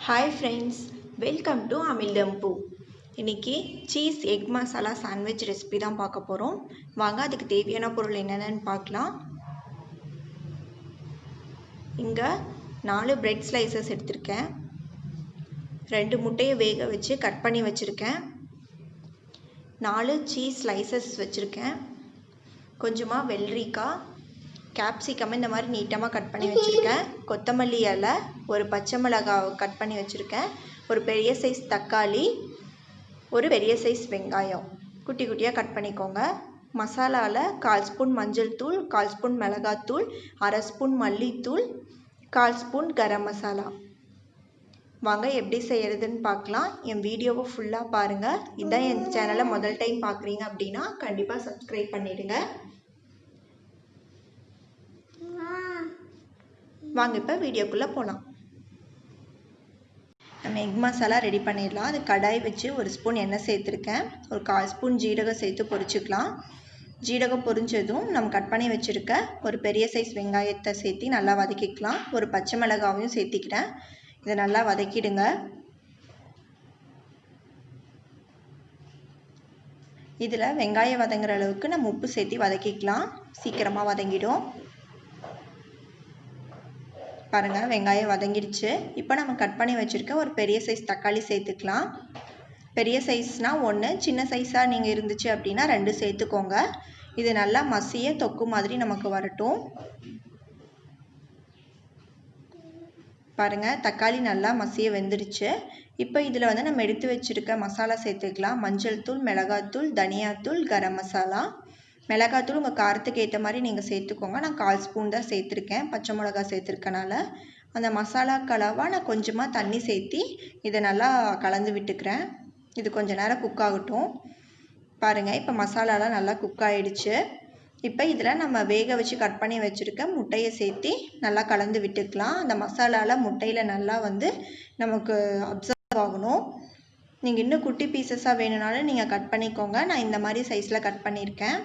Hi friends, welcome to அமில்டம்பூ. இன்றைக்கி cheese egg masala sandwich recipe தான் பார்க்க போகிறோம். வாங்க அதுக்கு தேவையான பொருள் என்னென்னு பார்க்கலாம். இங்கே 4 பிரெட் ஸ்லைசஸ் எடுத்திருக்கேன். 2 முட்டையை வேக வச்சு கட் பண்ணி வச்சுருக்கேன். 4 சீஸ் ஸ்லைசஸ் வச்சுருக்கேன். கொஞ்சமாக வெள்ளரிக்காய், கேப்சிகம் இந்த மாதிரி நீட்டமாக கட் பண்ணி வச்சுருக்கேன். கொத்தமல்லி இலை, ஒரு பச்சை மிளகாய் கட் பண்ணி வச்சுருக்கேன். ஒரு பெரிய சைஸ் தக்காளி, ஒரு பெரிய சைஸ் வெங்காயம் குட்டி குட்டியாக கட் பண்ணிக்கோங்க. மசாலாவில் 1/4 ஸ்பூன் மஞ்சள் தூள், 1/4 ஸ்பூன் மிளகாத்தூள், 1/2 ஸ்பூன் மல்லித்தூள், 1/4 ஸ்பூன் கரம் மசாலா. வாங்க எப்படி செய்கிறதுன்னு பார்க்கலாம். என் வீடியோவை ஃபுல்லாக பாருங்கள். இதான் என் சேனலை முதல் டைம் பார்க்குறீங்க அப்படின்னா கண்டிப்பாக சப்ஸ்கிரைப் பண்ணிவிடுங்க. வாங்க இப்போ வீடியோக்குள்ளே போகலாம். நம்ம எக் மசாலா ரெடி பண்ணிடலாம். அது கடாய் வச்சு 1 ஸ்பூன் எண்ணெய் சேர்த்துருக்கேன். ஒரு 1/4 ஸ்பூன் ஜீரகம் சேர்த்து பொரிச்சுக்கலாம். ஜீரகம் பொரிஞ்சதும் நம்ம கட் பண்ணி வச்சுருக்க ஒரு பெரிய சைஸ் வெங்காயத்தை சேர்த்து நல்லா வதக்கிக்கலாம். ஒரு பச்சை மிளகாவையும் சேர்த்திக்கிறேன். இதை நல்லா வதக்கிடுங்க. இதில் வெங்காயம் வதங்குற அளவுக்கு நம்ம உப்பு சேர்த்து வதக்கிக்கலாம். சீக்கிரமாக வதங்கிடும். பாருங்கள், வெங்காயம் வதங்கிடுச்சு. இப்போ நம்ம கட் பண்ணி வச்சுருக்க ஒரு பெரிய சைஸ் தக்காளி சேர்த்துக்கலாம். பெரிய சைஸ்னால் 1, சின்ன சைஸாக நீங்கள் இருந்துச்சு அப்படின்னா 2 சேர்த்துக்கோங்க. இது நல்லா மசிய தொக்கு மாதிரி நமக்கு வரட்டும். பாருங்கள், தக்காளி நல்லா மசிய வெந்துடுச்சு. இப்போ இதில் வந்து நம்ம எடுத்து வச்சுருக்க மசாலா சேர்த்துக்கலாம். மஞ்சள் தூள், மிளகாத்தூள், தனியாத்தூள், கரம் மசாலா. மிளகாத்தூள் உங்கள் காரத்துக்கு ஏற்ற மாதிரி நீங்கள் சேர்த்துக்கோங்க. நான் 1/4 ஸ்பூன் தான் சேர்த்துருக்கேன். பச்சை மிளகா சேர்த்துருக்கனால அந்த மசாலா கலவாக நான் கொஞ்சமாக தண்ணி சேர்த்தி இதை நல்லா கலந்து விட்டுக்கிறேன். இது கொஞ்சம் நேரம் குக் ஆகட்டும். பாருங்கள், இப்போ மசாலாலாம் நல்லா குக் ஆகிடுச்சு. இப்போ இதில் நம்ம வேக வச்சு கட் பண்ணி வச்சுருக்க முட்டையை சேர்த்தி நல்லா கலந்து விட்டுக்கலாம். அந்த மசாலாவில் முட்டையில் நல்லா வந்து நமக்கு அப்சர்வ் ஆகணும். நீங்கள் இன்னும் குட்டி பீசஸாக வேணும்னாலும் நீங்கள் கட் பண்ணிக்கோங்க. நான் இந்த மாதிரி சைஸில் கட் பண்ணியிருக்கேன்.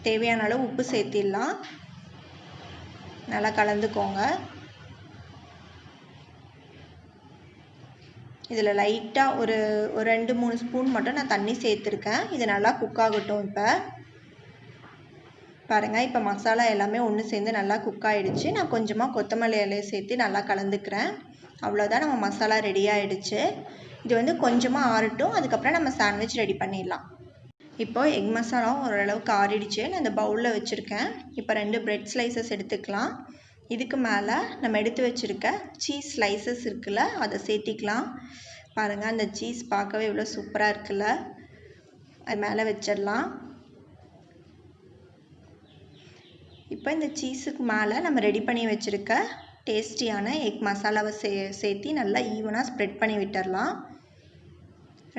தேவையான அளவு உப்பு சேர்த்திடலாம். நல்லா கலந்துக்கோங்க. இதில் லைட்டாக ஒரு 2-3 ஸ்பூன் மட்டும் நான் தண்ணி சேர்த்துருக்கேன். இது நல்லா குக் ஆகட்டும். இப்போ பாருங்கள், இப்போ மசாலா எல்லாமே ஒன்று சேர்ந்து நல்லா குக் ஆகிடுச்சு. நான் கொஞ்சமாக கொத்தமல்லி இலையை சேர்த்து நல்லா கலந்துக்கிறேன். அவ்வளோதான், நம்ம மசாலா ரெடி ஆகிடுச்சு. இது வந்து கொஞ்சமாக ஆறட்டும். அதுக்கப்புறம் நம்ம சாண்ட்விச் ரெடி பண்ணிடலாம். இப்போ எக் மசாலா ஓரளவுக்கு ஆறிடுச்சு. நான் இந்த பவுலில் வச்சுருக்கேன். இப்போ 2 பிரெட் ஸ்லைசஸ் எடுத்துக்கலாம். இதுக்கு மேலே நம்ம எடுத்து வச்சுருக்க சீஸ் ஸ்லைசஸ் இருக்குல்ல, அதை சேர்த்திக்கலாம். பாருங்கள், அந்த சீஸ் பார்க்கவே இவ்வளோ சூப்பராக இருக்குல்ல. அது மேலே வச்சிடலாம். இப்போ இந்த சீஸுக்கு மேலே நம்ம ரெடி பண்ணி வச்சுருக்க டேஸ்டியான எக் மசாலாவை சேர்த்தி நல்லா ஈவனாக ஸ்ப்ரெட் பண்ணி விட்டுடலாம்.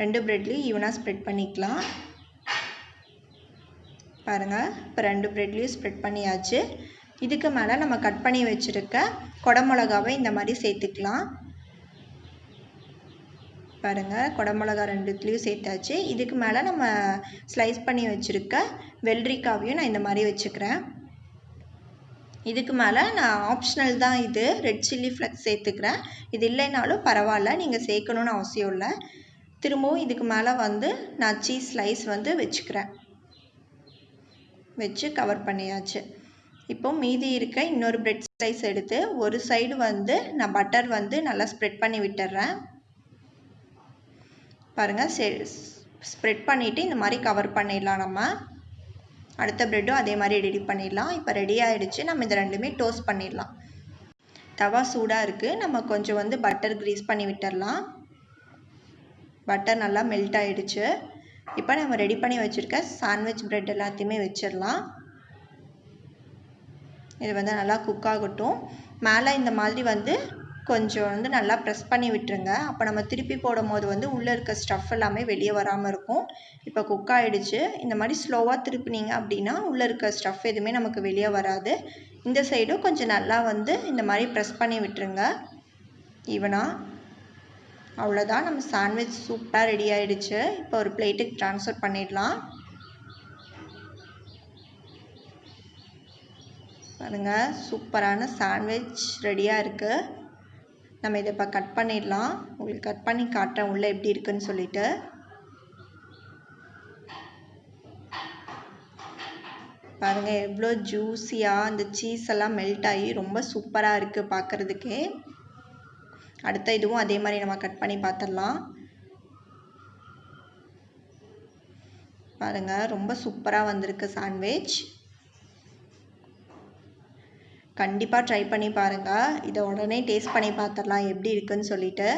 2 பிரெட்லேயும் ஈவனாக ஸ்ப்ரெட் பண்ணிக்கலாம். பாருங்கள், இப்போ 2 பிரெட்லேயும் ஸ்ப்ரெட் பண்ணியாச்சு. இதுக்கு மேலே நம்ம கட் பண்ணி வச்சுருக்க குடமிளகாவை இந்த மாதிரி சேர்த்துக்கலாம். பாருங்கள், குடமிளகா 2த்துலேயும் சேர்த்தாச்சு. இதுக்கு மேலே நம்ம ஸ்லைஸ் பண்ணி வச்சுருக்க வெள்ளரிக்காவையும் நான் இந்த மாதிரி வச்சுக்கிறேன். இதுக்கு மேலே நான் ஆப்ஷனல் தான், இது ரெட் சில்லி ஃப்ளக்ஸ் சேர்த்துக்கிறேன். இது இல்லைனாலும் பரவாயில்ல, நீங்கள் சேர்க்கணுன்னு அவசியம் இல்லை. திரும்பவும் இதுக்கு மேலே வந்து நான் சீஸ் ஸ்லைஸ் வந்து வச்சு கவர் பண்ணியாச்சு. இப்போ மீதி இருக்க இன்னொரு பிரெட் ஸ்லைஸ் எடுத்து ஒரு சைடு வந்து நான் பட்டர் வந்து நல்லா ஸ்ப்ரெட் பண்ணி விட்டுறேன். பாருங்கள், ஸ்ப்ரெட் பண்ணிவிட்டு இந்த மாதிரி கவர் பண்ணிடலாம். நம்ம அடுத்த ப்ரெட்டும் அதே மாதிரி ரெடி பண்ணிடலாம். இப்போ ரெடி ஆகிடுச்சு. நம்ம இதை 2மே டோஸ்ட் பண்ணிடலாம். தவா சூடாக இருக்குது. நம்ம கொஞ்சம் வந்து பட்டர் க்ரீஸ் பண்ணி விட்டுடலாம். பட்டர் நல்லா மெல்ட் ஆகிடுச்சு. இப்போ நம்ம ரெடி பண்ணி வச்சுருக்க சாண்ட்விச் ப்ரெட் எல்லாத்தையுமே வச்சிடலாம். இது வந்து நல்லா குக் ஆகட்டும். மேலே இந்த மாதிரி வந்து கொஞ்சம் வந்து நல்லா ப்ரெஸ் பண்ணி விட்டுருங்க. அப்போ நம்ம திருப்பி போடும் போது வந்து உள்ளே இருக்க ஸ்டஃப் எல்லாமே வெளியே வராமல் இருக்கும். இப்போ குக் ஆகிடுச்சு. இந்த மாதிரி ஸ்லோவாக திருப்பினீங்க அப்படின்னா உள்ளே இருக்க ஸ்டஃப் எதுவுமே நமக்கு வெளியே வராது. இந்த சைடும் கொஞ்சம் நல்லா வந்து இந்த மாதிரி ப்ரெஸ் பண்ணி விட்டுருங்க ஈவனாக. அவ்வளோதான், நம்ம சாண்ட்விச் சூப்பராக ரெடி ஆகிடுச்சு. இப்போ ஒரு பிளேட்டுக்கு ட்ரான்ஸ்ஃபர் பண்ணிடலாம். பாருங்கள், சூப்பரான சாண்ட்விச் ரெடியாக இருக்குது. நம்ம இதை இப்போ கட் பண்ணிடலாம். உங்களுக்கு கட் பண்ணி காட்டுறேன் உள்ளே எப்படி இருக்குன்னு சொல்லிட்டு. பாருங்கள், எவ்வளோ ஜூஸியாக அந்த சீஸ் எல்லாம் மெல்ட் ஆகி ரொம்ப சூப்பராக இருக்குது பார்க்குறதுக்கே. அடுத்த இதுவும் அதே மாதிரி நம்ம கட் பண்ணி பார்த்துடலாம். பாருங்கள், ரொம்ப சூப்பராக வந்திருக்கு சாண்ட்விச். கண்டிப்பாக ட்ரை பண்ணி பாருங்கள். இதை உடனே டேஸ்ட் பண்ணி பார்த்துடலாம் எப்படி இருக்குன்னு சொல்லிட்டு.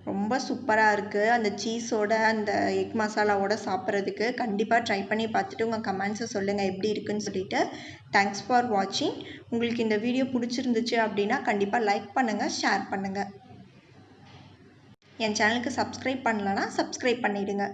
ரொம்ப சூப்பராக இருக்குது. அந்த சீஸோட அந்த எக் மசாலாவோட சாப்பிட்றதுக்கு கண்டிப்பாக ட்ரை பண்ணி பார்த்துட்டு உங்கள் கமெண்ட்ஸை சொல்லுங்கள் எப்படி இருக்குன்னு சொல்லிட்டு. தேங்க்ஸ் ஃபார் வாட்சிங். உங்களுக்கு இந்த வீடியோ பிடிச்சிருந்துச்சு அப்படின்னா கண்டிப்பாக லைக் பண்ணுங்கள், ஷேர் பண்ணுங்கள். என் சேனலுக்கு சப்ஸ்கிரைப் பண்ணலன்னா சப்ஸ்கிரைப் பண்ணிவிடுங்க.